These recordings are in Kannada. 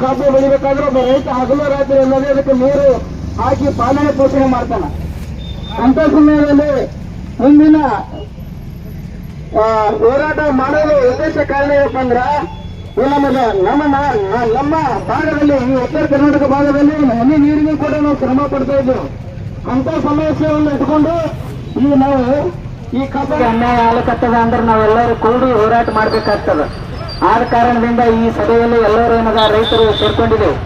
ಕಬ್ಬು ಬೆಳಿಬೇಕಾದ್ರೆ ಒಬ್ಬ ರೈತ ಹಗಲು ರಾತ್ರಿ ಎಲ್ಲದೇ ಅದಕ್ಕೆ ನೀರು ಹಾಕಿ ಪಾಲನೆ ಪೋಷಣೆ ಮಾಡ್ತಾನ. ಅಂತ ಸಮಯದಲ್ಲಿ ಮುಂದಿನ ಹೋರಾಟ ಮಾಡೋದು ಉದ್ದೇಶ ಕಾರಣ ಏನಪ್ಪ ಅಂದ್ರ ನಮ್ಮ ಭಾಗದಲ್ಲಿ ಈ ಉತ್ತರ ಕರ್ನಾಟಕ ಭಾಗದಲ್ಲಿ ಹನಿ ನೀರಿಗೂ ಕೂಡ ನಾವು ಶ್ರಮ ಪಡ್ತಾ ಇದ್ದೇವೆ. ಅಂತ ಸಮಸ್ಯೆಯನ್ನು ಇಟ್ಕೊಂಡು ಈಗ ನಾವು ಈ ಕಬ್ಬಿಗೆ ಅನ್ಯಾಯ ಆಗಕತ್ತದ ಅಂದ್ರೆ ನಾವೆಲ್ಲರೂ ಕೂಡಿ ಹೋರಾಟ ಮಾಡ್ಬೇಕಾಗ್ತದ. ಆದ ಕಾರಣದಿಂದ ಈ ಸಭೆಯಲ್ಲಿ ಎಲ್ಲರೂ ಏನದ ರೈತರು ಸೇರ್ಕೊಂಡಿದ್ದೆವು.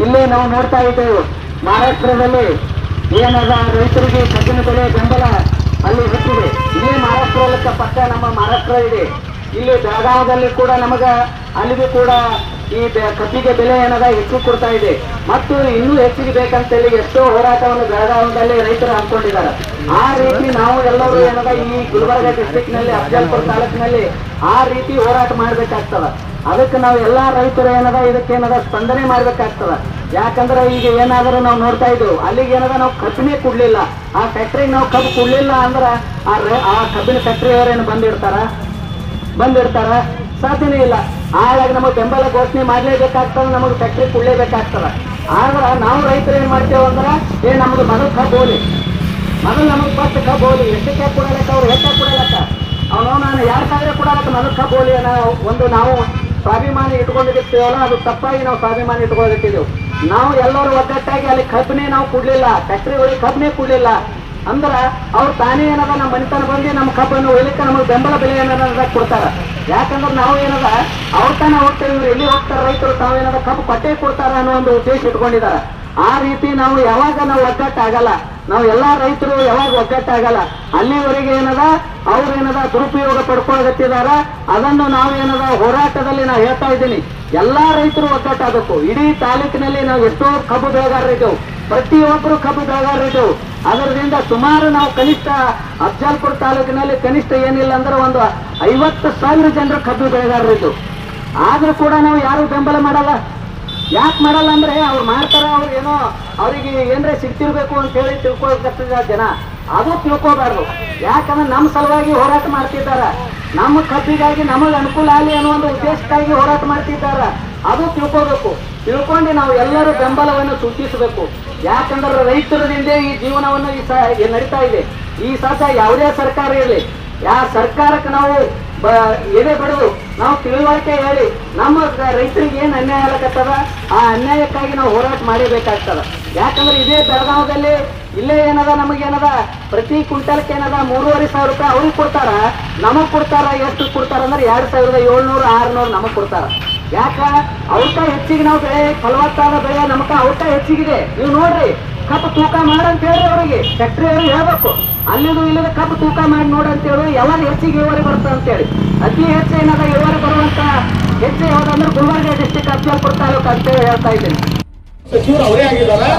ಇಲ್ಲೇ ನಾವು ನೋಡ್ತಾ ಇದ್ದೇವೆ ಮಹಾರಾಷ್ಟ್ರದಲ್ಲಿ ಏನದ ರೈತರಿಗೆ ಕಬ್ಬಿನ ಬೆಲೆ ಬೆಂಬಲ ಅಲ್ಲಿ ಹುಟ್ಟಿದೆ. ಇಲ್ಲೇ ಮಹಾರಾಷ್ಟ್ರಕ್ಕೆ ಪಕ್ಕ ನಮ್ಮ ಮಹಾರಾಷ್ಟ್ರ ಇದೆ. ಇಲ್ಲಿ ಬೆಳಗಾವದಲ್ಲಿ ಕೂಡ ನಮಗ ಅಲ್ಲಿಗೂ ಕೂಡ ಈ ಕಬ್ಬಿಗೆ ಬೆಲೆ ಏನದ ಹೆಚ್ಚು ಕೊಡ್ತಾ ಇದೆ. ಮತ್ತು ಇನ್ನೂ ಹೆಚ್ಚಿಗೆ ಬೇಕಂತೇಳಿ ಎಷ್ಟೋ ಹೋರಾಟವನ್ನು ಬೆಳಗಾವದಲ್ಲಿ ರೈತರು ಹಾಕೊಂಡಿದ್ದಾರೆ. ಆ ರೀತಿ ನಾವು ಎಲ್ಲರೂ ಏನದ ಈ ಗುಲ್ಬರ್ಗ ಡಿಸ್ಟ್ರಿಕ್ಟ್ ನಲ್ಲಿ ಅಫಜಲ್ಪುರ ತಾಲೂಕಿನಲ್ಲಿ ಆ ರೀತಿ ಹೋರಾಟ ಮಾಡ್ಬೇಕಾಗ್ತದ. ಅದಕ್ಕೆ ನಾವು ಎಲ್ಲಾ ರೈತರು ಏನದ ಇದಕ್ಕೇನದ ಸ್ಪಂದನೆ ಮಾಡ್ಬೇಕಾಗ್ತದ. ಯಾಕಂದ್ರೆ ಈಗ ಏನಾದರೂ ನಾವು ನೋಡ್ತಾ ಇದ್ದೇವೆ ಅಲ್ಲಿಗೆ ಏನದ ನಾವು ಕಬ್ಬಿನೇ ಕೊಡ್ಲಿಲ್ಲ, ಆ ಫ್ಯಾಕ್ಟ್ರಿಗೆ ನಾವು ಕಬ್ಬು ಕೊಡ್ಲಿಲ್ಲ ಅಂದ್ರೆ ಆ ಕಬ್ಬಿನ ಫ್ಯಾಕ್ಟ್ರಿಯವರೇನು ಬಂದಿರ್ತಾರ ಸಾಧ್ಯನೇ ಇಲ್ಲ. ಹಾಗಾಗಿ ನಮಗೆ ಬೆಂಬಲ ಘೋಷಣೆ ಮಾಡ್ಲೇಬೇಕಾಗ್ತದ, ನಮಗೆ ಫ್ಯಾಕ್ಟ್ರಿ ಕೊಡ್ಲೇಬೇಕಾಗ್ತದ. ಆದ್ರೆ ನಾವು ರೈತರು ಏನ್ ಮಾಡ್ತೇವೆ ಅಂದ್ರೆ ನಮ್ದು ಮೊದಲು ಕಬ್ಬು ಹೋಲಿ, ಮೊದಲು ನಮಗೆ ಫಸ್ಟ್ ಕಬ್ಬು ಹೋಲಿ. ಎಷ್ಟಕ್ಕೆ ಕೊಡಲಕ್ಕ ಅವ್ರು ಹೆಚ್ಚಾಗಿ ಕೊಡಲಕ್ಕ ಅವನು ನಾನು 2,000 ಕೊಡಲಕ್ಕ ಮೊದಲು ಕಬ್ಬು ಹೋಲಿ ಅನ್ನೋ ಒಂದು ನಾವು ಸ್ವಾಭಿಮಾನ ಇಟ್ಕೊಂಡಿರ್ತೀವಲ್ಲ, ಅದು ತಪ್ಪಾಗಿ ನಾವು ಸ್ವಾಭಿಮಾನ ಇಟ್ಕೊಂಡಿರ್ತೀವಿ. ನಾವು ಎಲ್ಲರೂ ಒಗ್ಗಟ್ಟಾಗಿ ಅಲ್ಲಿ ಕಬ್ಬನೇ ನಾವು ಕೊಡ್ಲಿಲ್ಲ, ಫ್ಯಾಕ್ಟ್ರಿಗಳಿಗೆ ಕಬ್ಬನೇ ಕೊಡ್ಲಿಲ್ಲ ಅಂದ್ರ ಅವ್ರು ತಾನೇ ಏನದ ನಮ್ಮ ಮನೆತನ ಬಂದು ನಮ್ಮ ಕಬ್ಬನ್ನು ಒಯ್ಲಿಕ್ಕೆ ನಮಗೆ ಬೆಂಬಲ ಬೆಲೆ ಏನದ ಕೊಡ್ತಾರ. ಯಾಕಂದ್ರೆ ನಾವು ಏನದ ಅವ್ರ ತಾನೇ ಹೋಗ್ತೇವೆ, ಇವ್ರು ಎಲ್ಲಿ ಹೋಗ್ತಾರ ರೈತರು ತಾವೇನದ ಕಬ್ಬು ಪಟ್ಟೆ ಕೊಡ್ತಾರ ಅನ್ನೋ ಒಂದು ಉದ್ದೇಶ ಇಟ್ಕೊಂಡಿದ್ದಾರೆ. ಆ ರೀತಿ ನಾವು ಯಾವಾಗ ನಾವು ಒಗ್ಗಟ್ಟಾಗಲ್ಲ, ನಾವು ಎಲ್ಲಾ ರೈತರು ಯಾವಾಗ ಒಗ್ಗಟ್ಟಾಗಲ್ಲ ಅಲ್ಲಿವರೆಗೆ ಏನದ ಅವ್ರು ಏನದ ದುರುಪಯೋಗ ಪಡ್ಕೊಳಗತ್ತಿದಾರ. ಅದನ್ನು ನಾವು ಏನದ ಹೋರಾಟದಲ್ಲಿ ನಾವು ಹೇಳ್ತಾ ಇದ್ದೀನಿ, ಎಲ್ಲಾ ರೈತರು ಒಗ್ಗಟ್ಟಾಗಬೇಕು. ಇಡೀ ತಾಲೂಕಿನಲ್ಲಿ ನಾವು ಎಷ್ಟೋ ಕಬ್ಬು ಬೆಳೆಗಾರರಿದ್ದೆವು, ಪ್ರತಿಯೊಬ್ಬರು ಕಬ್ಬು ಬೆಳೆಗಾರರಿದ್ದೆವು. ಅದರಿಂದ ಸುಮಾರು ನಾವು ಕನಿಷ್ಠ ಅಫಜಲ್ಪುರ ತಾಲೂಕಿನಲ್ಲಿ ಕನಿಷ್ಠ ಏನಿಲ್ಲ ಅಂದ್ರೆ ಒಂದು 50,000 ಜನರು ಕಬ್ಬು ಬೆಳೆಗಾರರಿದ್ದು. ಆದ್ರೂ ಕೂಡ ನಾವು ಯಾರು ಬೆಂಬಲ ಮಾಡಲ್ಲ. ಯಾಕೆ ಮಾಡಲ್ಲ ಅಂದ್ರೆ ಅವ್ರು ಮಾಡ್ತಾರ, ಅವ್ರು ಏನೋ ಅವ್ರಿಗೆ ಏನ್ರೆ ಸಿಗ್ತಿರ್ಬೇಕು ಅಂತ ಹೇಳಿ ತಿಳ್ಕೊಳ್ತಿದ್ದ ಜನ, ಅದು ತಿಳ್ಕೋಬಾರ್ದು. ಯಾಕಂದ್ರೆ ನಮ್ಮ ಸಲುವಾಗಿ ಹೋರಾಟ ಮಾಡ್ತಿದ್ದಾರ, ನಮ್ಮ ಕಬ್ಬಿಗಾಗಿ ನಮಗೆ ಅನುಕೂಲ ಆಗಲಿ ಅನ್ನೋ ಒಂದು ಉದ್ದೇಶಕ್ಕಾಗಿ ಹೋರಾಟ ಮಾಡ್ತಿದ್ದಾರ. ಅದು ತಿಳ್ಕೋಬೇಕು. ತಿಳ್ಕೊಂಡು ನಾವು ಎಲ್ಲರೂ ಬೆಂಬಲವನ್ನು ಸೂಚಿಸಬೇಕು. ಯಾಕಂದ್ರೆ ರೈತರದಿಂದ ಈ ಜೀವನವನ್ನು ನಡೀತಾ ಇದೆ. ಈ ಸತ ಯಾವುದೇ ಸರ್ಕಾರ ಇರಲಿ, ಯಾವ ಸರ್ಕಾರಕ್ಕೆ ನಾವು ಎದೆ ಬಡದು ನಾವು ತಿಳುವಳಿಕೆ ಹೇಳಿ ನಮ್ಮ ರೈತರಿಗೆ ಏನು ಅನ್ಯಾಯ ಆಗಕತ್ತದ ಆ ಅನ್ಯಾಯಕ್ಕಾಗಿ ನಾವು ಹೋರಾಟ ಮಾಡಬೇಕಾಗ್ತದ. ಯಾಕಂದ್ರೆ ಇದೇ ಬೆಳಗಾವದಲ್ಲಿ ಇಲ್ಲೇ ಏನದ ನಮಗೇನದ ಪ್ರತಿ ಕ್ವಿಂಟಲ್ಗೆ ಏನದ 3,500 ರೂಪಾಯಿ ಅವ್ರಿಗೆ ಕೊಡ್ತಾರ, ನಮಗ್ ಕೊಡ್ತಾರ. ಎಷ್ಟು ಕೊಡ್ತಾರ ಅಂದ್ರೆ 2,700-600 ನಮಗ್ ಕೊಡ್ತಾರ. ಯಾಕ ಅವ್ರಕ ಹೆಚ್ಚಿಗೆ ನಾವು ಬೆಳೆ ಫಲವತ್ತಾದ ಬೆಳೆ ನಮಕ ಅವ್ರಕ ಹೆಚ್ಚಿಗಿದೆ. ನೀವು ನೋಡ್ರಿ ಕಬ್ಬು ತೂಕ ಮಾಡಂತ ಹೇಳಿ ಅವರಿಗೆ ಫ್ಯಾಕ್ಟ್ರಿ ಅವ್ರಿಗೆ ಹೇಳ್ಬೇಕು, ಅಲ್ಲಿದು ಇಲ್ಲದ ಕಬ್ಬು ತೂಕ ಮಾಡಿ ನೋಡಂತ ಹೇಳಿ ಯಾವಾಗ ಹೆಚ್ಚಿಗೆ ಇಳುವರಿ ಬರ್ತದೆ ಅಂತೇಳಿ. ಅತಿ ಹೆಚ್ಚು ಏನದ ಇಳುವರಿ ಬರುವಂತ ಹೆಚ್ಚು ಯಾವ್ದಂದ್ರೆ ಗುಲ್ಬರ್ಗ ಡಿಸ್ಟ್ರಿಕ್ಟ್ ಅಫಜಲ್ಪುರ ತಾಲೂಕು ಅಂತೇಳಿ ಹೇಳ್ತಾ ಇದ್ದೀನಿ. ಸಚಿವರು ಅವರೇ ಆಗಿದ್ದಾರೆ.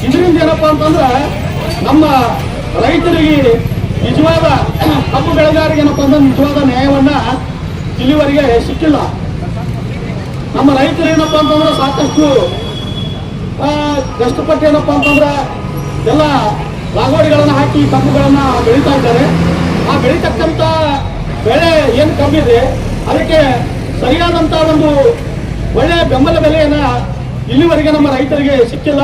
ಇದರಿಂದ ಏನಪ್ಪಾ ಅಂತಂದ್ರ ನಮ್ಮ ರೈತರಿಗೆ ನಿಜವಾದ ಕಬ್ಬು ಬೆಳೆಗಾರರಿಗೆ ಏನಪ್ಪಾ ಅಂದ್ರೆ ನಿಜವಾದ ನ್ಯಾಯವನ್ನ ಇಲ್ಲಿವರೆಗೆ ಸಿಕ್ಕಿಲ್ಲ. ನಮ್ಮ ರೈತರು ಏನಪ್ಪಾ ಅಂತಂದ್ರೆ ಸಾಕಷ್ಟು ಕಷ್ಟಪಟ್ಟು ಏನಪ್ಪಾ ಅಂತಂದ್ರೆ ಎಲ್ಲ ಲಾಗೋಡಿಗಳನ್ನ ಹಾಕಿ ಕಬ್ಬುಗಳನ್ನ ಬೆಳೀತಾ ಇದ್ದಾರೆ. ಆ ಬೆಳೀತಕ್ಕಂತ ಬೆಳೆ ಏನು ಕಬ್ಬಿದೆ ಅದಕ್ಕೆ ಸರಿಯಾದಂತ ಒಂದು ಒಳ್ಳೆಯ ಬೆಂಬಲ ಬೆಲೆಯನ್ನ ಇಲ್ಲಿವರೆಗೆ ನಮ್ಮ ರೈತರಿಗೆ ಸಿಕ್ಕಿಲ್ಲ.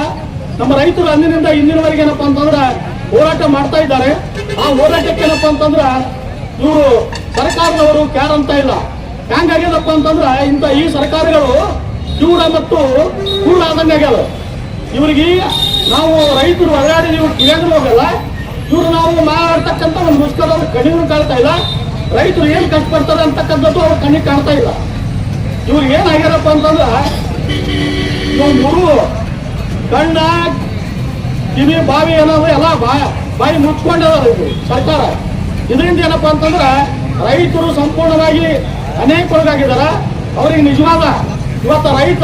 ನಮ್ಮ ರೈತರು ಅಂದಿನಿಂದ ಇಂದಿನವರೆಗೆ ಏನಪ್ಪಾ ಅಂತಂದ್ರೆ ಹೋರಾಟ ಮಾಡ್ತಾ ಇದ್ದಾರೆ. ಆ ಹೋರಾಟಕ್ಕೆ ಏನಪ್ಪಾ ಅಂತಂದ್ರ ಇವರು ಸರ್ಕಾರದವರು ಕ್ಯಾರ್ ಅಂತ ಇಲ್ಲ. ಹ್ಯಾಂಗಾಗ್ಯದಪ್ಪ ಅಂತಂದ್ರ ಈ ಸರ್ಕಾರಗಳು ಚೂಡ ಮತ್ತು ಕೂಡ ಆದಂಗೆ ಆಗ್ಯಾವ. ಇವ್ರಿಗೆ ನಾವು ರೈತರು ಹೊರಗಡೆ ಇವ್ರು ಕಿರಿಯಾದ್ರು ಹೋಗಲ್ಲ. ಇವ್ರು ನಾವು ಮಾಡ್ತಕ್ಕಂಥ ಒಂದು ಮುಷ್ಕರ ಕಣ್ಣಿಗೂ ಕಾಣ್ತಾ ಇಲ್ಲ. ರೈತರು ಏನ್ ಕಷ್ಟಪಡ್ತಾರೆ ಅಂತಕ್ಕಂಥದ್ದು ಅವ್ರ ಕಣ್ಣಿಗೆ ಕಾಣ್ತಾ ಇಲ್ಲ. ಇವ್ರಿಗೆ ಏನಾಗ್ಯಾರಪ್ಪ ಅಂತಂದ್ರ ಇವ್ ಮೂರು ಕಣ್ಣ ಕಿವಿ ಬಾವಿ ಅನ್ನೋದು ಎಲ್ಲ ಬಾಯಿ ಮುಚ್ಕೊಂಡದ ಸರ್ಕಾರ. ಇದರಿಂದ ಏನಪ್ಪಾ ಅಂತಂದ್ರ ರೈತರು ಸಂಪೂರ್ಣವಾಗಿ ಅನೇಕರಿಗಾಗಿದಾರ. ಅವ್ರಿಗೆ ನಿಜವಾದ ಇವತ್ತ ರೈತ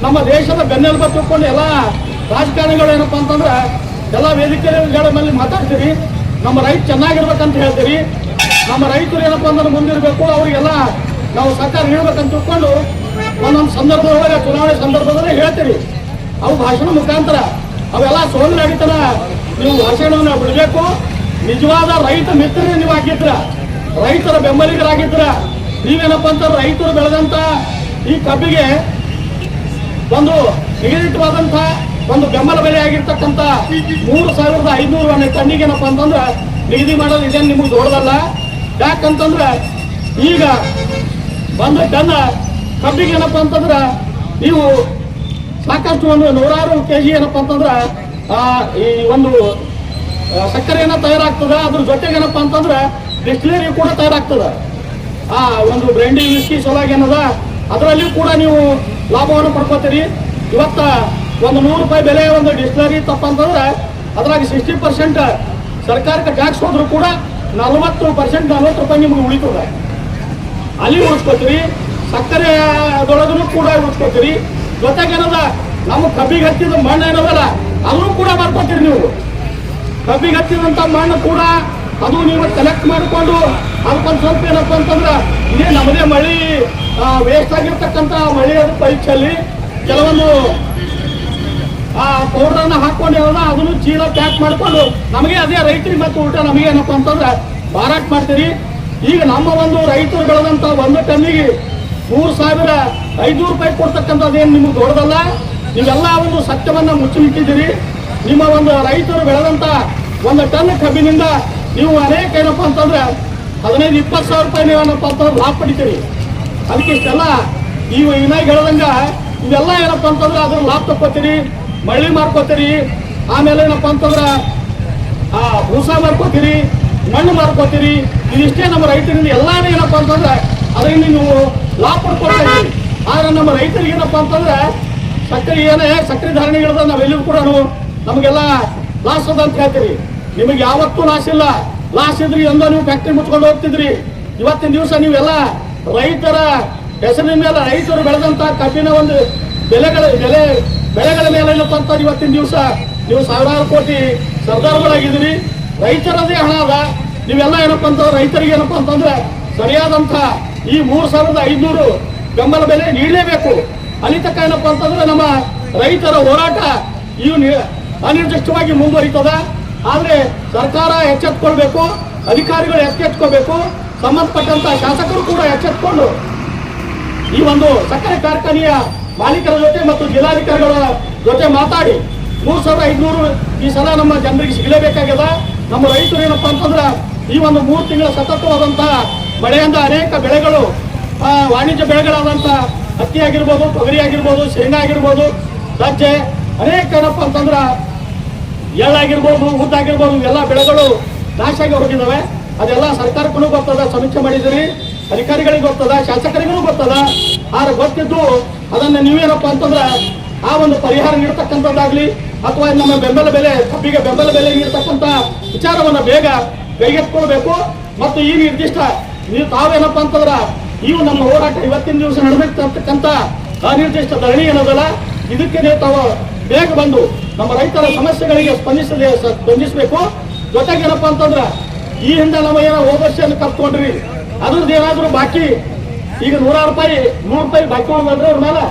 ನಮ್ಮ ದೇಶದ ಬೆನ್ನೆಲುಬು ತಿಳ್ಕೊಂಡು ಎಲ್ಲ ರಾಜಕಾರಣಿಗಳು ಏನಪ್ಪಾ ಅಂತಂದ್ರ ಎಲ್ಲ ವೇದಿಕೆಗಳ ಮೇಲೆ ಮಾತಾಡ್ತೀರಿ. ನಮ್ಮ ರೈತ ಚೆನ್ನಾಗಿರ್ಬೇಕಂತ ಹೇಳ್ತೀರಿ. ನಮ್ಮ ರೈತರು ಏನಪ್ಪಾ ಅಂದ್ರೆ ಮುಂದಿರ್ಬೇಕು, ಅವ್ರಿಗೆಲ್ಲ ನಾವು ಸರ್ಕಾರ ಹೇಳ್ಬೇಕಂತ ತಿಳ್ಕೊಂಡು ಒಂದೊಂದು ಸಂದರ್ಭದೊಳಗೆ ಚುನಾವಣೆ ಸಂದರ್ಭದಲ್ಲಿ ಹೇಳ್ತೀರಿ. ಅವು ಭಾಷಣ ಮುಖಾಂತರ ಅವೆಲ್ಲ ಸೋದರ ಅಡಿತನ ನೀವು ಭಾಷಣವನ್ನು ಬಿಡಬೇಕು. ನಿಜವಾದ ರೈತ ಮಿತ್ರರೇ ನೀವು ಆಗಿದ್ರ, ರೈತರ ಬೆಂಬಲಿಗರಾಗಿದ್ರ. ನೀವೇನಪ್ಪ ಅಂತ ರೈತರು ಬೆಳೆದಂತ ಈ ಕಬ್ಬಿಗೆ ಒಂದು ನಿಗದಿತವಾದಂಥ ಒಂದು ಬೆಂಬಲ ಬೆಲೆ ಆಗಿರ್ತಕ್ಕಂಥ 3,500 ಟನ್ನಿಗೆ ಏನಪ್ಪ ಅಂತಂದ್ರೆ ನಿಗದಿ ಮಾಡೋದು ಇದೇನು ನಿಮಗೆ ದೊಡ್ಡದಲ್ಲ. ಯಾಕಂತಂದ್ರೆ ಈಗ ಒಂದು ಟನ್ ಕಬ್ಬಿಗೆ ಏನಪ್ಪ ಅಂತಂದ್ರೆ ನೀವು ಸಾಕಷ್ಟು ಒಂದು 100 kg ಏನಪ್ಪ ಅಂತಂದ್ರೆ ಈ ಒಂದು ಸಕ್ಕರೆಯನ್ನು ತಯಾರಾಗ್ತದೆ. ಅದ್ರ ಜೊತೆಗೆ ಏನಪ್ಪ ಅಂತಂದ್ರೆ ಡಿಸ್ಟಿಲರಿ ಕೂಡ ತಯಾರಾಗ್ತದೆ. ಒಂದು ಬ್ರ್ಯಾಂಡಿ ವಿಸ್ಕಿ ಸಲುವಾಗಿ ಏನದ ಅದರಲ್ಲಿ ಕೂಡ ನೀವು ಲಾಭವನ್ನು ಪಡ್ಕೋತೀರಿ. ಇವತ್ತ ಒಂದು 100 ರೂಪಾಯಿ ಬೆಲೆ ಒಂದು ಡಿಸ್ಟಿಲರಿ ತಪ್ಪಂತಂದ್ರೆ ಅದ್ರಾಗ 60% ಸರ್ಕಾರಕ್ಕೆ ಟ್ಯಾಕ್ಸ್ ಹೋದ್ರು ಕೂಡ 40% 40 ರೂಪಾಯಿ ನಿಮ್ಗೆ ಉಳಿತದೆ. ಅಲ್ಲಿ ಉಳಿಸ್ಕೋತೀರಿ, ಸಕ್ಕರೆದೊಳಗೂ ಕೂಡ ಉಳಿಸ್ಕೋತೀರಿ. ಜೊತೆಗೆ ಏನದ ನಮ್ಮ ಕಬ್ಬಿಗೆ ಹತ್ತಿದ ಮಣ್ಣು ಏನದಲ್ಲ ಅದನ್ನು ಕೂಡ ಮಾಡ್ಕೋತೀರಿ ನೀವು. ಕಬ್ಬಿಗೆ ಹತ್ತಿದಂಥ ಮಣ್ಣು ಕೂಡ ಅದು ನೀವು ಕಲೆಕ್ಟ್ ಮಾಡಿಕೊಂಡು ಅದಕ್ಕೊಂದು ಸ್ವಲ್ಪ ಏನಪ್ಪ ಅಂತಂದ್ರೆ ಇದೇ ನಮ್ಮದೇ ಮಳೆ ವೇಸ್ಟ್ ಆಗಿರ್ತಕ್ಕಂಥ ಮಳೆ ಅದು ಪರೀಕ್ಷೆಯಲ್ಲಿ ಕೆಲವೊಂದು ಪೌಡ್ರನ್ನ ಹಾಕೊಂಡು ಏನದ ಅದನ್ನು ಚೀಲ ಪ್ಯಾಕ್ ಮಾಡಿಕೊಂಡು ನಮಗೆ ಅದೇ ರೈತರಿಗೆ ಮತ್ತು ಊಟ ನಮಗೆ ಏನಪ್ಪ ಅಂತಂದ್ರೆ ಮಾರಾಟ ಮಾಡ್ತೀರಿ. ಈಗ ನಮ್ಮ ಒಂದು ರೈತರು ಬೆಳೆದಂಥ 1 ಟನ್ನಿಗೆ 3,500 ರೂಪಾಯಿ ಕೊಡ್ತಕ್ಕಂಥದ್ದೇನು ನಿಮಗೆ ದೊಡ್ಡದಲ್ಲ. ನೀವೆಲ್ಲ ಒಂದು ಸತ್ಯವನ್ನ ಮುಚ್ಚಿಟ್ಟಿದ್ದೀರಿ. ನಿಮ್ಮ ಒಂದು ರೈತರು ಬೆಳೆದಂಥ 1 ಟನ್ ಕಬ್ಬಿನಿಂದ ನೀವು ಅನೇಕ ಏನಪ್ಪ ಅಂತಂದ್ರೆ 15-20 ಸಾವಿರ ರೂಪಾಯಿ ಏನಪ್ಪ ಅಂತಂದ್ರೆ ಲಾಭ ಪಡಿತೀರಿ. ಅದಕ್ಕೆ ಇಷ್ಟೆಲ್ಲ ನೀವು ಇನ್ನಾಗಿ ಹೇಳ್ದಂಗ ಇವೆಲ್ಲ ಏನಪ್ಪ ಅಂತಂದ್ರೆ ಅದ್ರ ಲಾಭ ತಕ್ಕೋತೀರಿ, ಮಳ್ಳಿ ಮಾರ್ಕೋತೀರಿ, ಆಮೇಲೆ ಏನಪ್ಪ ಅಂತಂದ್ರೆ ಭೂಸ ಮಾರ್ಕೋತೀರಿ, ಮಣ್ಣು ಮಾರ್ಕೋತೀರಿ. ಇದಿಷ್ಟೇ ನಮ್ಮ ರೈತರಿಂದ ಎಲ್ಲಾನು ಏನಪ್ಪ ಅಂತಂದ್ರೆ ಅದರಿಂದ ನೀವು ಲಾಭ ಪಡ್ಕೊಳ್ತಾ ಇದ್ದೀರಿ. ಆದ್ರೆ ನಮ್ಮ ರೈತರಿಗೆ ಏನಪ್ಪ ಅಂತಂದ್ರೆ ಸಕ್ಕರೆ ಧಾರಣೆಗಳದ ನಾವೆಲ್ಲರೂ ಕೂಡ ನಮಗೆಲ್ಲ ಲಾಸ್ ಅದ ಅಂತ ಹೇಳ್ತೀರಿ. ನಿಮಗೆ ಯಾವತ್ತೂ ಲಾಸ್ ಇಲ್ಲ. ಲಾಸ್ ಇದ್ರಿ ಎಂದೋ ನೀವು ಫ್ಯಾಕ್ಟ್ರಿ ಮುಚ್ಕೊಂಡು ಹೋಗ್ತಿದ್ರಿ. ಇವತ್ತಿನ ದಿವಸ ನೀವೆಲ್ಲ ರೈತರ ಹೆಸರಿನ ಮೇಲೆ ರೈತರು ಬೆಳೆದಂತ ಕಬ್ಬಿನ ಒಂದು ಬೆಳೆಗಳ ಮೇಲೆ ಏನಪ್ಪ ಅಂತ ಇವತ್ತಿನ ದಿವಸ ನೀವು ಸಾವಿರಾರು ಕೋಟಿ ಸರ್ದಾರ್ಗಳಾಗಿದ್ದೀರಿ. ರೈತರದೇ ಹಣ ಅದ. ನೀವೆಲ್ಲ ಏನಪ್ಪ ಅಂತಂದ್ರೆ ರೈತರಿಗೆ ಏನಪ್ಪ ಅಂತಂದ್ರೆ ಸರಿಯಾದಂಥ ಈ 3,500 ಬೆಂಬಲ ಬೆಲೆ ನೀಡಲೇಬೇಕು. ಅಲ್ಲಿ ತಕ್ಕ ಏನಪ್ಪ ಅಂತಂದ್ರೆ ನಮ್ಮ ರೈತರ ಹೋರಾಟ ಇವು ಅನಿರ್ದಿಷ್ಟವಾಗಿ ಮುಂದುವರಿತದ. ಆದ್ರೆ ಸರ್ಕಾರ ಎಚ್ಚೆತ್ಕೊಳ್ಬೇಕು, ಅಧಿಕಾರಿಗಳು ಎಚ್ಚೆತ್ಕೋಬೇಕು, ಸಂಬಂಧಪಟ್ಟಂತ ಶಾಸಕರು ಕೂಡ ಎಚ್ಚೆತ್ಕೊಂಡು ಈ ಒಂದು ಸಕ್ಕರೆ ಕಾರ್ಖಾನೆಯ ಮಾಲೀಕರ ಜೊತೆ ಮತ್ತು ಜಿಲ್ಲಾಧಿಕಾರಿಗಳ ಜೊತೆ ಮಾತಾಡಿ 3,500 ಈ ಸಲ ನಮ್ಮ ಜನರಿಗೆ ಸಿಗಲೇಬೇಕಾಗ್ಯದ. ನಮ್ಮ ರೈತರು ಏನಪ್ಪ ಅಂತಂದ್ರೆ ಈ ಒಂದು 3 ತಿಂಗಳ ಸತತವಾದಂತಹ ಮಳೆಯಿಂದ ಅನೇಕ ಬೆಳೆಗಳು ವಾಣಿಜ್ಯ ಬೆಳೆಗಳಾದಂಥ ಹತ್ತಿ ಆಗಿರ್ಬೋದು, ತೊಗರಿ ಆಗಿರ್ಬೋದು, ಶೇಂಗಾ ಆಗಿರ್ಬೋದು, ಸಜ್ಜೆ ಅನೇಕ ಏನಪ್ಪ ಅಂತಂದ್ರೆ ಎಳ್ಳಾಗಿರ್ಬೋದು, ಉದ್ದಾಗಿರ್ಬೋದು ಎಲ್ಲ ಬೆಳೆಗಳು ನಾಶ ಆಗಿ ಹೋಗಿದ್ದಾವೆ. ಅದೆಲ್ಲ ಸರ್ಕಾರಕ್ಕೂ ಗೊತ್ತದ, ಸಮೀಕ್ಷೆ ಮಾಡಿದ್ದೀರಿ, ಅಧಿಕಾರಿಗಳಿಗೆ ಗೊತ್ತದ, ಶಾಸಕರಿಗೂ ಗೊತ್ತದ. ಆದ್ರೆ ಗೊತ್ತಿದ್ದು ಅದನ್ನು ನೀವೇನಪ್ಪ ಅಂತಂದ್ರೆ ಆ ಒಂದು ಪರಿಹಾರ ನೀಡ್ತಕ್ಕಂಥದ್ದಾಗ್ಲಿ ಅಥವಾ ನಮ್ಮ ಬೆಂಬಲ ಬೆಲೆ ಕಬ್ಬಿಗೆ ಬೆಂಬಲ ಬೆಲೆ ನೀಡ್ತಕ್ಕಂಥ ವಿಚಾರವನ್ನು ಬೇಗ ಕೈಗೆತ್ಕೊಳ್ಬೇಕು. ಮತ್ತು ಈ ನಿರ್ದಿಷ್ಟ ನೀವು ತಾವೇನಪ್ಪ ಅಂತಂದ್ರೆ ಇವು ನಮ್ಮ ಹೋರಾಟ ಇವತ್ತಿನ ದಿವಸ ನಡೆದಿರ್ತಕ್ಕಂಥ ಅನಿರ್ದಿಷ್ಟ ಧರಣಿ ಏನದಲ್ಲ ಇದಕ್ಕೆ ನೀವು ತಾವು ಬೇಗ ಬಂದು ನಮ್ಮ ರೈತರ ಸಮಸ್ಯೆಗಳಿಗೆ ಸ್ಪಂದಿಸಬೇಕು. ಜೊತೆಗೆ ಏನಪ್ಪ ಅಂತಂದ್ರೆ ಈ ಹಿಂದೆ ನಮ್ಮ ಏನೋ ಹೋದ ವರ್ಷ ಕಲ್ತ್ಕೊಂಡ್ರಿ ಅದ್ರದ್ದು ಏನಾದ್ರು ಬಾಕಿ ಈಗ 100 ರೂಪಾಯಿ 100 ರೂಪಾಯಿ ಬಾಕಿ ಹೋದ್ರೆ ಅವ್ರ ಮೇಲೆ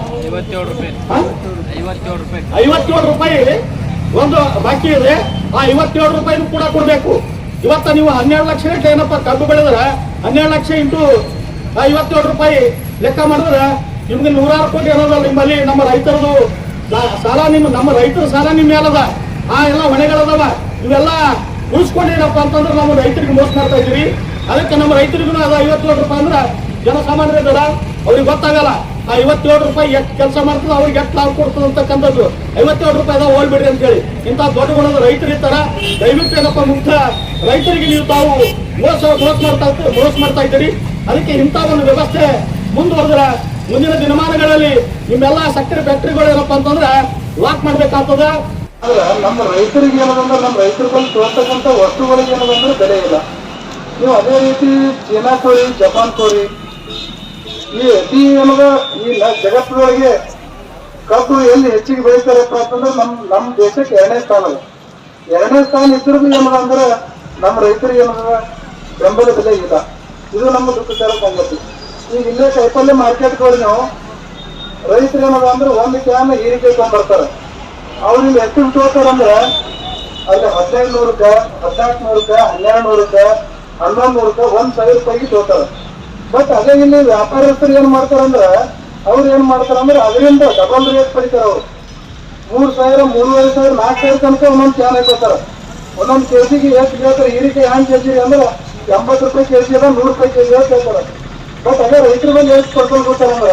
57 ರೂಪಾಯಿ ಒಂದು ಬಾಕಿ ಇದೆ. ಆ 57 ರೂಪಾಯಿ ಕೂಡ ಕೊಡ್ಬೇಕು. ಇವತ್ತ ನೀವು 12 ಲಕ್ಷ ಏನಪ್ಪ ಕಬ್ಬು ಬೆಳೆದ್ರೆ 12 ಲಕ್ಷ ಇಂಟು 57 ರೂಪಾಯಿ ಲೆಕ್ಕ ಮಾಡಿದ್ರೆ ನಿಮ್ಗೆ 106 ಕೋಟಿ ಅನ್ನೋದಲ್ಲ ನಿಮ್ಮಲ್ಲಿ. ನಮ್ಮ ರೈತರದು ಸಾಲ ನಮ್ಮ ರೈತರ ಸಾಲ ನಿಮ್ಮ ಮೇಲದ. ಎಲ್ಲ ಹೊಣೆಗಳದಾವ. ಇವೆಲ್ಲ ಉಳಿಸ್ಕೊಂಡೇನಪ್ಪ ಅಂತಂದ್ರೆ ನಮ್ಮ ರೈತರಿಗೆ ಮೋಸ ಮಾಡ್ತಾ ಇದ್ದೀರಿ. ಅದಕ್ಕೆ ನಮ್ಮ ರೈತರಿಗೂ ಅದ 57 ರೂಪಾಯಿ ಅಂದ್ರೆ ಜನಸಾಮಾನ್ಯರಿದ್ದಾರ ಅವ್ರಿಗೆ ಗೊತ್ತಾಗಲ್ಲ. ಆ 57 ರೂಪಾಯಿ ಎಷ್ಟು ಕೆಲಸ ಮಾಡ್ತದೆ, ಅವ್ರಿಗೆ ಎಷ್ಟು ಲಾಭ ಕೊಡ್ತದೆ ಅಂತಕ್ಕಂಥದ್ದು. 57 ರೂಪಾಯಿ ಹೋಗ್ಬಿಡ್ರಿ ಅಂತ ಹೇಳಿ ಇಂಥ ದೊಡ್ಡ ಗುಣದ ರೈತರು ಇರ್ತಾರ. ದಯವಿಟ್ಟು ಏನಪ್ಪ ಮುಕ್ತ ರೈತರಿಗೆ ನೀವು ತಾವು ಮೋಸ ಮಾಡ್ತಾ ಇದ್ದೀರಿ. ಅದಕ್ಕೆ ಇಂಥ ಒಂದು ವ್ಯವಸ್ಥೆ ಮುಂದುವರೆದ್ರೆ ಮುಂದಿನ ದಿನಮಾನಗಳಲ್ಲಿ ನಿಮ್ಮೆಲ್ಲ ಸಕ್ಕರೆ ಫ್ಯಾಕ್ಟ್ರಿಗಳು ಏನಪ್ಪ ಅಂತಂದ್ರೆ ಲಾಕ್ ಮಾಡ್ಬೇಕಾಗ್ತದ. ನಮ್ಮ ರೈತರಿಗೆ ಏನದಂದ್ರೆ ನಮ್ಮ ರೈತರ ಬಂದು ತೋರ್ತಕ್ಕಂಥ ವಸ್ತುಗಳಿಗೆ ಏನದಂದ್ರೆ ಬೆಲೆ ಇಲ್ಲ. ನೀವು ಅದೇ ರೀತಿ ಚೀನಾ ಕೋರಿ, ಜಪಾನ್ ಕೋರಿ ಈ ಅತಿ ಏನದ ಈ ಜಗತ್ತಿನೊಳಗೆ ಕಬ್ಬು ಎಲ್ಲಿ ಹೆಚ್ಚಿಗೆ ಬೆಳೀತಾರಪ್ಪ ಅಂತಂದ್ರೆ ನಮ್ಮ ದೇಶಕ್ಕೆ 2ನೇ ಸ್ಥಾನ ಇದೆ. 2ನೇ ಸ್ಥಾನ ಇದ್ರದ್ದು ಏನದ ಅಂದ್ರೆ ನಮ್ಮ ರೈತರಿಗೆ ಏನದ ಬೆಂಬಲ ಬೆಲೆ ಇಲ್ಲ. ಇದು ನಮ್ಮ ದುಃಖಕರ ಸಂಗತಿ. ಈಗ ಇಲ್ಲೇ ಕೈಪಲ್ಯ ಮಾರ್ಕೆಟ್ಗೆ ಹೋಗಿ ನಾವು ರೈತರು ಏನದ ಅಂದ್ರೆ 1 ಕ್ಯಾನ್ ಹೀರಿಕೆ ತಗೊಂಡ್ಬರ್ತಾರೆ. ಅವ್ರಿಂದ ಎಷ್ಟು ತಗೋತಾರಂದ್ರೆ ಅಲ್ಲಿ 1500, 1400, 1200, 1100, 1,000 ರೂಪಾಯಿಗೆ ತಗೋತಾರೆ. ಬಟ್ ಅದೇ ಇಲ್ಲಿ ವ್ಯಾಪಾರಸ್ಥರು ಏನ್ ಮಾಡ್ತಾರಂದ್ರೆ ಅವ್ರು ಏನ್ ಮಾಡ್ತಾರ ಅಂದ್ರೆ ಅದರಿಂದ ಡಬಲ್ ರೇಟ್ ಪಡಿತಾರ ಅವ್ರು. 3,000, 3,500, 4,000 ತನಕ ಒಂದೊಂದು ಕ್ಯಾನ್ ಹಾಕೋತಾರ. ಒಂದೊಂದು ಕೆಜಿಗೆ ಎಷ್ಟು ಕೇಳ್ತಾರೆ, ಹೀರಿಕೆ ಹ್ಯಾಂಗ್ ಕೆಜಿ ಅಂದ್ರೆ 80 ರೂಪಾಯಿ ಕೆಜಿ ಅದ, 100 ರೂಪಾಯಿ ಕೆಜಿ ಅಂತ ಕೇಳ್ತಾರೆ. ಬಟ್ ಅದೇ ರೈತರ ಮೇಲೆ ಎಷ್ಟು ಕೊಡ್ಕೊಂಡು ಕೊಡ್ತಾರಂದ್ರ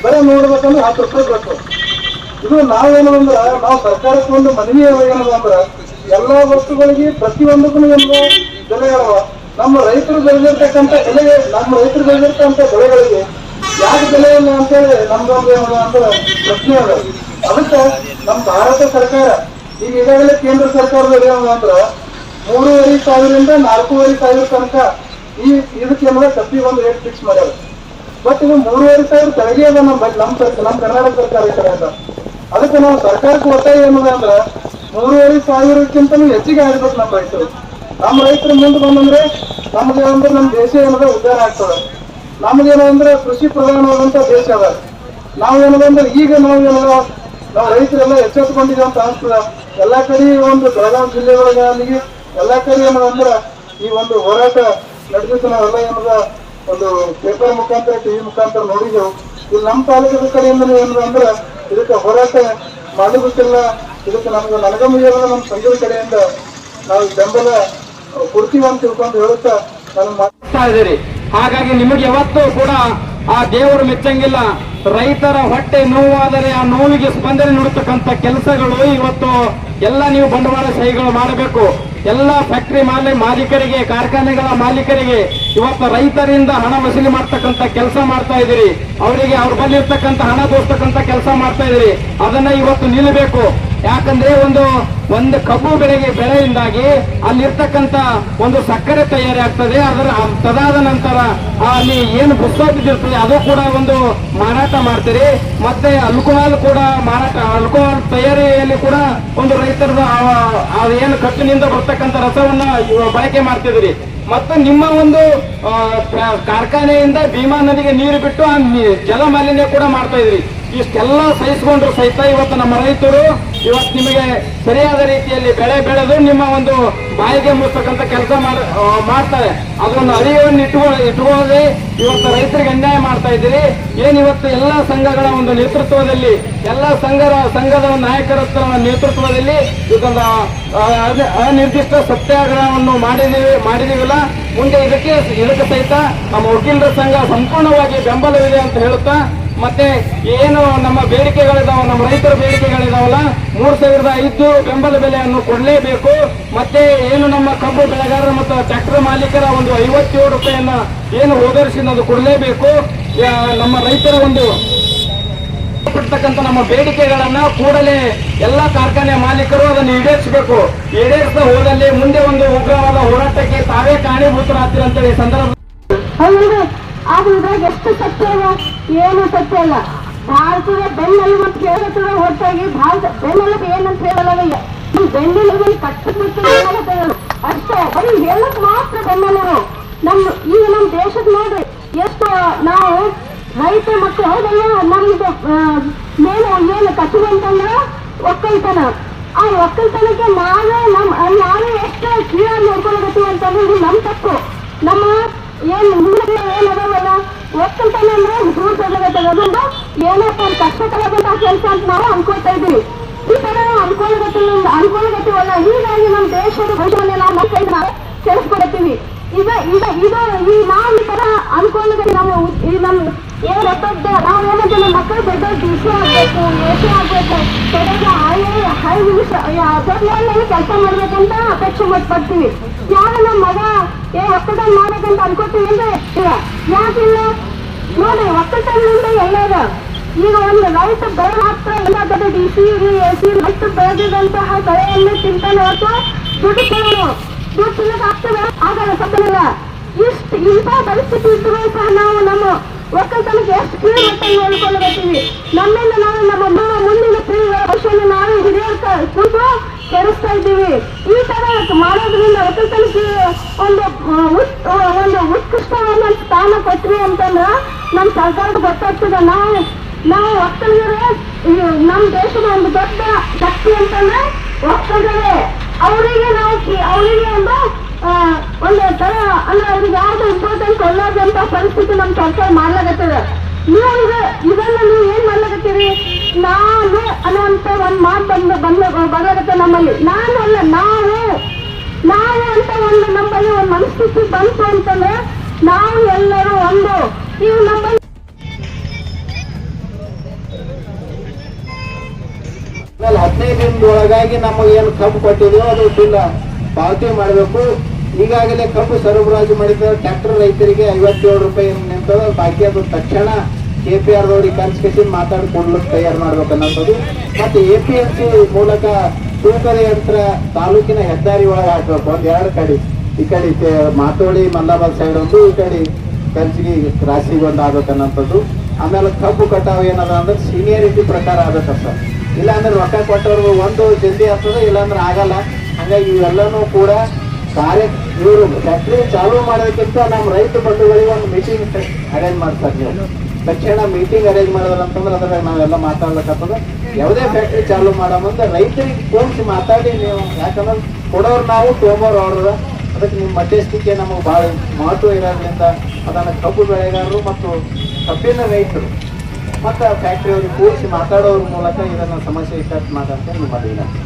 ಬರೀ ನೋಡ್ಬೇಕಂದ್ರೆ 10 ರೂಪಾಯಿ ಬೇಕು. ಇದು ನಾವೇನಂದ್ರ ನಾವು ಸರ್ಕಾರಕ್ಕೆ ಒಂದು ಮನವಿ ಏನಂದ್ರ ಎಲ್ಲಾ ವಸ್ತುಗಳಿಗೆ ಪ್ರತಿಯೊಂದಕ್ಕೂ ಏನೋ ಬೆಲೆಗಳವ. ನಮ್ಮ ರೈತರು ಬೆಳೆದಿರ್ತಕ್ಕಂಥ ಬೆಳೆಗಳಿಗೆ ಯಾಕೆ ಬೆಲೆ ಇಲ್ಲ ಅಂತೇಳಿ ನಮ್ದೊಂದು ಏನದ ಅಂದ್ರೆ ಪ್ರಶ್ನೆ ಅದ. ಅದಕ್ಕೆ ನಮ್ಮ ಭಾರತ ಸರ್ಕಾರ ಈಗ ಈಗಾಗಲೇ ಕೇಂದ್ರ ಸರ್ಕಾರದಲ್ಲಿ ಏನದ ಅಂದ್ರ 3,500ರಿಂದ 4,500 ತನಕ ಇದಕ್ಕೆ ಏನದ ಕಪ್ಪಿ ಒಂದು ರೇಟ್ ಫಿಕ್ಸ್ ಮಾಡ್ಯಾರ. ಬಟ್ ಇದು 3,500 ಕೆಳಗೆ ಅದ ನಮ್ಮ ಕರ್ನಾಟಕ ಸರ್ಕಾರ ಈ ಕಡೆ ಅದ. ಅದಕ್ಕೆ ನಾವು ಸರ್ಕಾರಕ್ಕೆ ಒತ್ತಾಯ ಏನದ ಅಂದ್ರ 3,500ಕ್ಕಿಂತಲೂ ಹೆಚ್ಚಿಗೆ ಆಗ್ಬೇಕು ನಮ್ಮ ರೈತರು. ನಮ್ಮ ರೈತರ ಮುಂದೆ ಬಂದಂದ್ರೆ ನಮ್ಗೇನಂದ್ರೆ ನಮ್ಮ ದೇಶ ಏನದ ಉದ್ಧಾರ ಆಗ್ತದೆ. ನಮ್ಗೇನಂದ್ರೆ ಕೃಷಿ ಪ್ರಧಾನವಾದಂತ ದೇಶ ಅದ. ನಾವೇನದಂದ್ರೆ ಈಗ ನಾವು ರೈತರೆಲ್ಲ ಎಚ್ಚೆತ್ಕೊಂಡಿದ್ದೀವಿ ಅಂತ ಅನಿಸ್ತದ. ಎಲ್ಲಾ ಕಡೆ ಒಂದು ಬೆಳಗಾವಿ ಜಿಲ್ಲೆ ಒಳಗೆ ಎಲ್ಲಾ ಕಡೆ ಏನದಂದ್ರ ಈ ಒಂದು ಹೋರಾಟ ನಡೆದಿತ್ತು. ನಾವೆಲ್ಲ ಏನದ ಒಂದು ಪೇಪರ್ ಮುಖಾಂತರ, ಟಿವಿ ಮುಖಾಂತರ ನೋಡಿದೆವು. ಇಲ್ಲಿ ನಮ್ಮ ತಾಲೂಕದ ಕಡೆಯಿಂದ ಏನಂದ್ರೆ ಇದಕ್ಕೆ ಹೋರಾಟ ಮಾಡೋದಕ್ಕೆಲ್ಲ ಇದಕ್ಕೆ ನನಗಮ್ಮಿರದ ನಮ್ಮ ಸಂಘದ ಕಡೆಯಿಂದ ನಾವು ಬೆಂಬಲ ಕೊಡ್ತೀವಿ ಅಂತ ತಿಳ್ಕೊಂಡು ಹೇಳುತ್ತಾ ನಾನು ಮಾಡ್ತಾ ಇದ್ದೀರಿ. ಹಾಗಾಗಿ ನಿಮಗೆ ಯಾವತ್ತೂ ಕೂಡ ಆ ದೇವರು ಮೆಚ್ಚಂಗಿಲ್ಲ. ರೈತರ ಹೊಟ್ಟೆ ನೋವಾದರೆ ಆ ನೋವಿಗೆ ಸ್ಪಂದನೆ ನೀಡತಕ್ಕಂಥ ಕೆಲಸಗಳು ಇವತ್ತು ಎಲ್ಲ ನೀವು ಬಂಡವಾಳಶಾಹಿಗಳು ಮಾಡಬೇಕು. ಎಲ್ಲ ಫ್ಯಾಕ್ಟರಿ ಮಾಲೀಕರಿಗೆ, ಕಾರ್ಖಾನೆಗಳ ಮಾಲೀಕರಿಗೆ ಇವತ್ತು ರೈತರಿಂದ ಹಣ ವಸೂಲಿ ಮಾಡ್ತಕ್ಕಂಥ ಕೆಲಸ ಮಾಡ್ತಾ ಇದ್ದೀರಿ. ಅವರಿಗೆ ಅವ್ರ ಬಳಿ ಇರ್ತಕ್ಕಂಥ ಹಣ ತೋರಿಸ್ತಕ್ಕಂಥ ಕೆಲಸ ಮಾಡ್ತಾ ಇದ್ದೀರಿ. ಅದನ್ನ ಇವತ್ತು ನಿಲ್ಲಬೇಕು. ಯಾಕಂದ್ರೆ ಒಂದು ಕಬ್ಬು ಬೆಳೆಯಿಂದಾಗಿ ಅಲ್ಲಿರ್ತಕ್ಕಂಥ ಒಂದು ಸಕ್ಕರೆ ತಯಾರಿ ಆಗ್ತದೆ. ತದಾದ ನಂತರ ಅಲ್ಲಿ ಏನು ಪುಸ್ತಕ ಬಿದ್ದಿರ್ತದೆ ಅದು ಕೂಡ ಒಂದು ಮಾರಾಟ ಮಾಡ್ತೀರಿ. ಮತ್ತೆ ಆಲ್ಕೋಹಾಲ್ ಕೂಡ ಆಲ್ಕೋಹಾಲ್ ತಯಾರಿಯಲ್ಲಿ ಕೂಡ ಒಂದು ರೈತರದ ಏನು ಕಬ್ಬಿನಿಂದ ಬರ್ತಕ್ಕಂಥ ರಸವನ್ನ ಬಳಕೆ ಮಾಡ್ತಿದ್ರಿ. ಮತ್ತು ನಿಮ್ಮ ಒಂದು ಕಾರ್ಖಾನೆಯಿಂದ ಭೀಮಾ ನದಿಗೆ ನೀರು ಬಿಟ್ಟು ಆ ಜಲ ಮಾಲಿನ್ಯ ಕೂಡ ಮಾಡ್ತಾ ಇದ್ರಿ. ಇಷ್ಟೆಲ್ಲ ಸಹಿಸಿಕೊಂಡ್ರು ಸಹಿತ ಇವತ್ತು ನಮ್ಮ ರೈತರು ಇವತ್ತು ನಿಮಗೆ ಸರಿಯಾದ ರೀತಿಯಲ್ಲಿ ಬೆಳೆ ಬೆಳೆದು ನಿಮ್ಮ ಒಂದು ಬಾಯಿಗೆ ಮುಚ್ಚತಕ್ಕಂಥ ಕೆಲಸ ಮಾಡ್ತಾರೆ. ಅದೊಂದು ಅರಿವನ್ನು ಇಟ್ಕೊಳ್ಳದೆ ಇವತ್ತು ರೈತರಿಗೆ ಅನ್ಯಾಯ ಮಾಡ್ತಾ ಇದ್ದೀರಿ. ಏನಿವತ್ತು ಎಲ್ಲ ಸಂಘಗಳ ಒಂದು ನೇತೃತ್ವದಲ್ಲಿ, ಎಲ್ಲ ಸಂಘದ ನಾಯಕರ ನೇತೃತ್ವದಲ್ಲಿ ಇದೊಂದು ಅನಿರ್ದಿಷ್ಟ ಸತ್ಯಾಗ್ರಹವನ್ನು ಮಾಡಿದೀವಿಲ್ಲ. ಮುಂದೆ ಇದಕ್ಕೆ ಸಹಿತ ನಮ್ಮ ವಕೀಲರ ಸಂಘ ಸಂಪೂರ್ಣವಾಗಿ ಬೆಂಬಲವಿದೆ ಅಂತ ಹೇಳುತ್ತಾ, ಮತ್ತೆ ಏನು ನಮ್ಮ ಬೇಡಿಕೆಗಳಿದಾವ, ನಮ್ಮ ರೈತರ ಬೇಡಿಕೆಗಳಿದಾವಲ್ಲ, 3,500 ಬೆಂಬಲ ಬೆಲೆಯನ್ನು ಕೊಡಲೇಬೇಕು. ಮತ್ತೆ ಏನು ನಮ್ಮ ಕಬ್ಬು ಬೆಳೆಗಾರರ ಮತ್ತು ಟ್ರ್ಯಾಕ್ಟರ್ ಮಾಲೀಕರ ಒಂದು 57 ರೂಪಾಯಿಯನ್ನ ಏನು ಓದರ್ಸಿನ ಅದು ಕೊಡಲೇಬೇಕು. ನಮ್ಮ ರೈತರ ಒಂದು ಪಡ್ತಕ್ಕಂಥ ನಮ್ಮ ಬೇಡಿಕೆಗಳನ್ನ ಕೂಡಲೇ ಎಲ್ಲ ಕಾರ್ಖಾನೆ ಮಾಲೀಕರು ಅದನ್ನು ಈಡೇರಿಸಬೇಕು. ಈಡೇರಿಸದ ಹೋದಲ್ಲಿ ಮುಂದೆ ಒಂದು ಉಗ್ರವಾದ ಹೋರಾಟಕ್ಕೆ ತಾವೇ ಕಾರಣೀಭೂತರಾಗ್ತೀರಂತೇಳಿ ಸಂದರ್ಭ. ಆದ್ರೆ ಇದ್ರಾಗ ಎಷ್ಟು ಸತ್ಯ ಇಲ್ಲ, ಏನು ಸತ್ಯ ಇಲ್ಲ. ಭಾರತದ ಬೆನ್ನೆಲುಬು ಅಂತ ಹೇಳತ್ತದ ಹೊರತಾಗಿ ಭಾರತ ಬೆನ್ನೆಲುಬು ಏನಂತ ಹೇಳಲ್ಲ. ಬೆನ್ನೆಲುಬು ಕಟ್ಟುಬಿಟ್ಟು ಅಷ್ಟೇ, ಬರೀ ಹೇಳಕ್ ಮಾತ್ರ ಬೆನ್ನೆಲುಬು. ಈಗ ನಮ್ಮ ದೇಶದ ನೋಡ್ರಿ ಎಷ್ಟು ನಾವು ರೈತ ಮಕ್ಕಳು ಹೌದಲ್ಲ. ನಮ್ದು ಮೇಲೆ ಏನು ಕಸುಬು ಅಂತಂದ್ರೆ ಒಕ್ಕಲ್ತನ. ಆ ಒಕ್ಕಲ್ತನಕ್ಕೆ ನಾವೇ ಎಷ್ಟು ಕೀಳ ನೋಡ್ಕೊಳಕತ್ತೀವಿ ಅಂತಂದ್ರೆ ಇದು ನಮ್ ತಪ್ಪು. ನಮ್ಮ ಏನದವಲ್ಲ ಒಕ್ಕಲ್ತನ ಅಂದ್ರೆ ದೂರ ತಗೊಳಗತ್ತದ. ಅದೊಂದು ಏನಪ್ಪ ಕಷ್ಟ ಕಲಗಂತ ಕೆಲಸ ಅಂತ ನಾವು ಅನ್ಕೊಳ್ತಾ ಇದ್ದೀವಿ. ಈ ತರ ಅನ್ಕೊಳ್ಗತ್ತೀವಲ್ಲ. ಹೀಗಾಗಿ ನಮ್ಮ ದೇಶದ ಭವಿಷ್ಯವನ್ನೆಲ್ಲ ನಮ್ಮ ಕೈ ನಾವು ಕೆಡಿಸ್ಕೊಳ್ತೀವಿ. ಈ ನಾವು ಈ ತರ ಅನ್ಕೊಂಡ್ರೆ ನಮ್ಮ ಏನಂತ ನಾವೇನಂತ ನಮ್ಮ ಮಕ್ಕಳು ದೊಡ್ಡ ಡಿಸಿ ಆಗ್ಬೇಕು, ಎಸಿ ಆಗ್ಬೇಕು, ದೊಡ್ಡ ಕೆಲಸ ಮಾಡ್ಬೇಕಂತ ಅಪೇಕ್ಷೆ ಪಡ್ತೀವಿ. ಯಾರು ನಮ್ಮ ಮಗ ಒಕ್ಕಲ್ತನ ಮಾಡ್ಬೇಕಂತ ಅನ್ಕೋತೀವಿ ಅಂದ್ರೆ ಯಾಕಿಲ್ಲ ನೋಡ್ರಿ, ಒಕ್ಕಲ್ತನದಿಂದ ಎಲ್ಲದ ಈಗ ಒಂದು ರೈತ ಬೆಳೆ ಮಾತ್ರ ಎಲ್ಲ ದೊಡ್ಡ ಡಿಸಿ ಎಸಿ ರೈತ ಬೆಳೆದಿದಂತಹ ಬೆಳೆಯನ್ನು ತಿಂತಾನೆ ಹೊರತು ದುಡ್ಡು ತಿನ್ನೋದಾಗ್ತದೆ ಆಗಲ್ಲ, ಸತ್ತನಿಲ್ಲ. ಇಂಥ ಪರಿಸ್ಥಿತಿ ಇದ್ರೂ ಸಹ ನಾವು ನಮ್ಮ ಒಕ್ಕಲ್ತನಕ್ಕೆ ಎಷ್ಟು ಕೀಳುಮಟ್ಟ ನೋಡಿಕೊಳ್ಳುತ್ತೀವಿ. ನಮ್ಮಿಂದ ನಾವು ನಮ್ಮ ಮುಂದಿನ ಪೀಳಿಗೆಗಳ ಭವಿಷ್ಯವನ್ನು ನಾವು ಹಿರಿಯರ್ ಕುರಿತು ಕೆಡಿಸ್ತಾ ಇದ್ದೀವಿ. ಈ ತರ ಮಾಡೋದ್ರಿಂದ ಒಕ್ಕಲ್ತನಕ್ಕೆ ಒಂದು ಉತ್ಕೃಷ್ಟವಾದ ಸ್ಥಾನ ಕೊಟ್ವಿ ಅಂತಂದ್ರೆ ನಮ್ಮ ಸರ್ಕಾರದ ಗೊತ್ತಾಗ್ತದೆ. ನಾವು ಒಕ್ಕಲಿಗರೇ ನಮ್ಮ ದೇಶದ ಒಂದು ದೊಡ್ಡ ಶಕ್ತಿ ಅಂತಂದ್ರೆ ಒಕ್ಕಲಿಗರೇ. ಅವರಿಗೆ ಒಂದು ತರ ಅಂದ್ರೆ ಅವ್ರಿಗೆ ಯಾವ್ದು ಇಂಪಾರ್ಟೆನ್ಸ್ ಕೊಡೋದಂತ ಪರಿಸ್ಥಿತಿ ನಮ್ಮ ಸರ್ಕಾರ ಮಾಡ್ಲಾಗತ್ತದ. ನೀವು ಇದನ್ನ ನೀವು ಏನ್ ಮಾಡ್ಲಾಕತ್ತೀರಿ? ನಾನು ಅನ್ನುವಂತ ಒಂದ್ ಮಾತು ಬರ್ಲಾಗತ್ತೆ ನಮ್ಮಲ್ಲಿ. ನಾನು ಅಲ್ಲ, ನಾವು ಅಂತ ಒಂದು ನಮ್ಮಲ್ಲಿ ಒಂದು ಮನಸ್ಥಿತಿ ಬಂತು ಅಂತಂದ್ರೆ ನಾವು ಎಲ್ಲರೂ ಒಂದು. ಇವು ನಮ್ಮಲ್ಲಿ 15 ದಿನದೊಳಗಾಗಿ ನಮಗೆ ಏನು ಕಬ್ಬು ಕೊಟ್ಟಿದೆಯೋ ಅದು ಬಿಲ್ ಪಾವತಿ ಮಾಡಬೇಕು. ಈಗಾಗಲೇ ಕಬ್ಬು ಸರಬರಾಜು ಮಾಡಿದ ಟ್ರ್ಯಾಕ್ಟರ್ ರೈತರಿಗೆ 57 ರೂಪಾಯಿ ನಿಂತದ. ಬಾಕಿ ಅದು ತಕ್ಷಣ KPR ದವರಿಗೆ ಕನ್ಸ್ಕೇಸಿ ಮಾತಾಡಿ ಕೊಡ್ಲಿಕ್ಕೆ ತಯಾರು ಮಾಡ್ಬೇಕನ್ನೋದು. ಮತ್ತೆ APMC ಮೂಲಕ ತೂಕದ ಯಂತ್ರ ತಾಲೂಕಿನ ಹೆದ್ದಾರಿ ಒಳಗೆ ಹಾಕ್ಬೇಕು. ಒಂದ್ 2 ಕಡೆ, ಈ ಕಡೆ ಮಾತೋಳಿ ಮಲ್ಲಾಬಾದ್ ಸೈಡ್ ಒಂದು, ಈ ಕಡೆ ಕರ್ಜಿಗಿ ರಾಶಿಗೆ ಒಂದು ಆಗ್ಬೇಕನ್ನೋದು. ಆಮೇಲೆ ಕಬ್ಬು ಕಟಾವು ಏನದ ಅಂದ್ರೆ ಸೀನಿಯರಿಟಿ ಪ್ರಕಾರ ಆಗತ್ತ ಸರ್. ಇಲ್ಲಾಂದ್ರೆ ರೊಕ್ಕ ಕೊಟ್ಟವ್ರು ಒಂದು ಜಲ್ದಿ ಆಗ್ತದೆ, ಇಲ್ಲಾಂದ್ರೆ ಆಗಲ್ಲ. ಹಂಗಾಗಿ ಇವೆಲ್ಲನೂ ಕೂಡ ಇವರು ಫ್ಯಾಕ್ಟ್ರಿ ಚಾಲೂ ಮಾಡೋದಕ್ಕಿಂತ ನಮ್ಮ ರೈತ ಬಂಧುಗಳಿಗೆ ಒಂದು ಮೀಟಿಂಗ್ ಅರೇಂಜ್ ಮಾಡ್ತಾರೆ. ನೀವು ತಕ್ಷಣ ಮೀಟಿಂಗ್ ಅರೇಂಜ್ ಮಾಡಿದ್ರ ಅಂತಂದ್ರೆ ಅದ್ರಾಗ ನಾವೆಲ್ಲ ಮಾತಾಡ್ಬೇಕಾಗ್ತದೆ. ಯಾವುದೇ ಫ್ಯಾಕ್ಟ್ರಿ ಚಾಲೂ ಮಾಡೋ ಮುಂದೆ ರೈತರಿಗೆ ಕೂರಿಸಿ ಮಾತಾಡಿ ನೀವು, ಯಾಕಂದ್ರೆ ಕೊಡೋರು ನಾವು, ತೊಗೊಂಬೋರು ಅವ್ರದ. ಅದಕ್ಕೆ ನಿಮ್ಮ ಮಧ್ಯಸ್ಥಿಕೆ ನಮಗೆ ಭಾಳ ಮಹತ್ವ ಇರೋದ್ರಿಂದ ಅದನ್ನು ಕಬ್ಬು ಬೆಳೆಗಾರರು ಮತ್ತು ಕಬ್ಬಿನ ರೈತರು ಮತ್ತು ಫ್ಯಾಕ್ಟ್ರಿಯವ್ರಿಗೆ ಕೂರಿಸಿ ಮಾತಾಡೋದ್ರ ಮೂಲಕ ಇದನ್ನು ಸಮಸ್ಯೆ ಇಷ್ಟ ಮಾಡಂತ ನಿಮ್ಮ ವಿನಂತಿ.